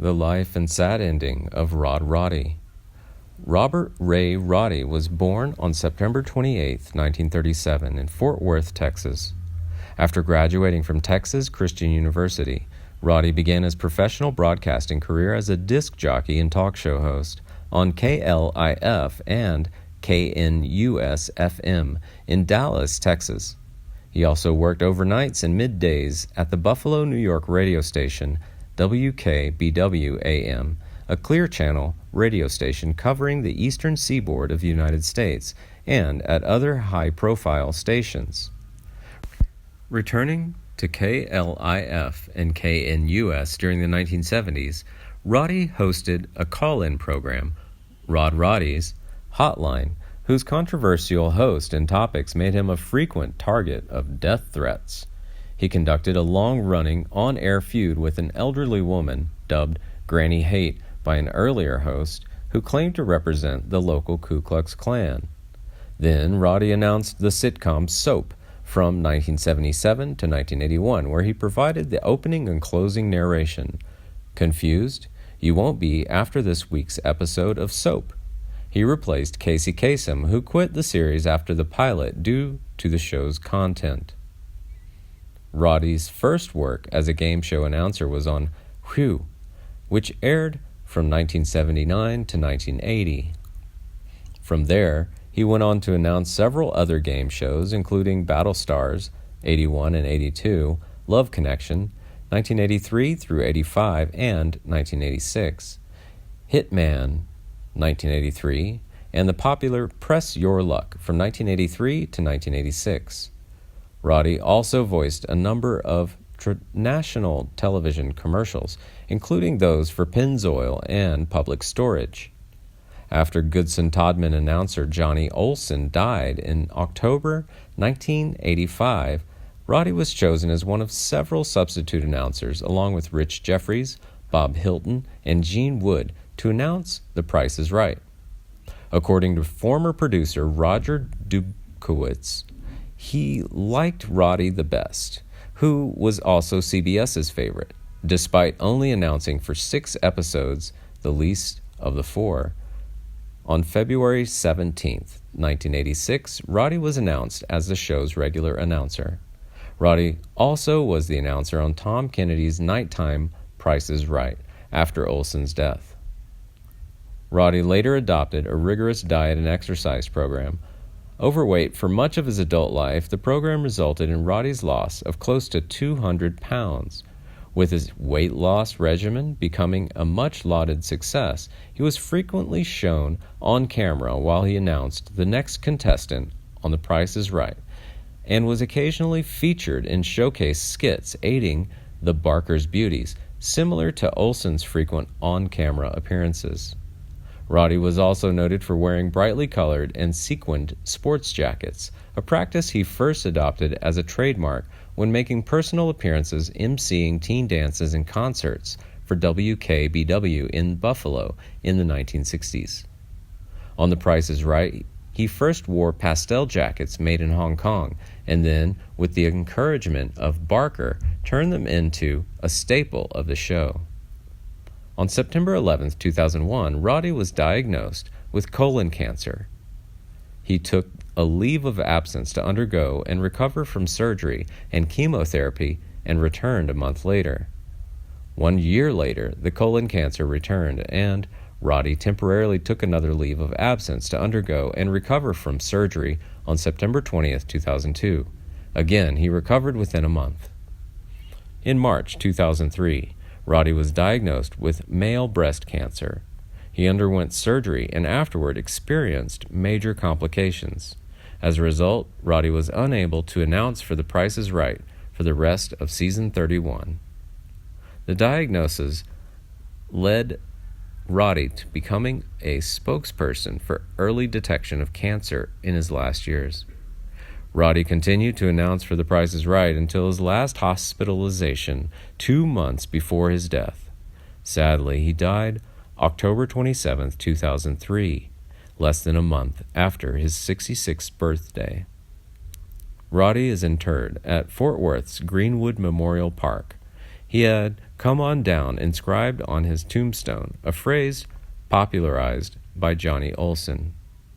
The life and sad ending of Rod Roddy. Robert Ray Roddy was born on September 28, 1937, in Fort Worth, Texas. After graduating from Texas Christian University, Roddy began his professional broadcasting career as a disc jockey and talk show host on KLIF and KNUS-FM in Dallas, Texas. He also worked overnights and middays at the Buffalo, New York radio station WKBW-AM, a Clear Channel radio station covering the eastern seaboard of the United States, and at other high-profile stations. Returning to KLIF and KNUS during the 1970s, Roddy hosted a call-in program, Rod Roddy's Hotline, whose controversial host and topics made him a frequent target of death threats. He conducted a long-running, on-air feud with an elderly woman, dubbed Granny Hate by an earlier host, who claimed to represent the local Ku Klux Klan. Then Roddy announced the sitcom Soap from 1977 to 1981, where he provided the opening and closing narration. Confused? You won't be after this week's episode of Soap. He replaced Casey Kasem, who quit the series after the pilot due to the show's content. Roddy's first work as a game show announcer was on Whew, which aired from 1979 to 1980. From there, he went on to announce several other game shows, including Battle Stars, 81 and 82, Love Connection, 1983 through 85, and 1986, Hitman, 1983, and the popular Press Your Luck from 1983 to 1986. Roddy also voiced a number of national television commercials, including those for Pennzoil and Public Storage. After Goodson-Todman announcer Johnny Olson died in October 1985, Roddy was chosen as one of several substitute announcers, along with Rich Jeffries, Bob Hilton, and Gene Wood, to announce The Price is Right. According to former producer Roger Dubkowitz, he liked Roddy the best, who was also CBS's favorite, despite only announcing for 6 episodes, the least of the 4. On February 17, 1986, Roddy was announced as the show's regular announcer. Roddy also was the announcer on Tom Kennedy's nighttime Price is Right after Olson's death. Roddy later adopted a rigorous diet and exercise program. Overweight for much of his adult life, the program resulted in Roddy's loss of close to 200 pounds. With his weight loss regimen becoming a much-lauded success, he was frequently shown on camera while he announced the next contestant on The Price is Right, and was occasionally featured in showcase skits aiding the Barker's Beauties, similar to Olson's frequent on-camera appearances. Roddy was also noted for wearing brightly colored and sequined sports jackets, a practice he first adopted as a trademark when making personal appearances emceeing teen dances and concerts for WKBW in Buffalo in the 1960s. On The Price is Right, he first wore pastel jackets made in Hong Kong, and then, with the encouragement of Barker, turned them into a staple of the show. On September 11, 2001, Roddy was diagnosed with colon cancer. He took a leave of absence to undergo and recover from surgery and chemotherapy and returned a month later. 1 year later, the colon cancer returned, and Roddy temporarily took another leave of absence to undergo and recover from surgery on September 20, 2002. Again, he recovered within a month. In March 2003, Roddy was diagnosed with male breast cancer. He underwent surgery and afterward experienced major complications. As a result, Roddy was unable to announce for The Price is Right for the rest of season 31. The diagnosis led Roddy to becoming a spokesperson for early detection of cancer in his last years. Roddy continued to announce for The Price is Right until his last hospitalization 2 months before his death. Sadly, he died October 27, 2003, less than a month after his 66th birthday. Roddy is interred at Fort Worth's Greenwood Memorial Park. He had "Come on down" inscribed on his tombstone, a phrase popularized by Johnny Olson.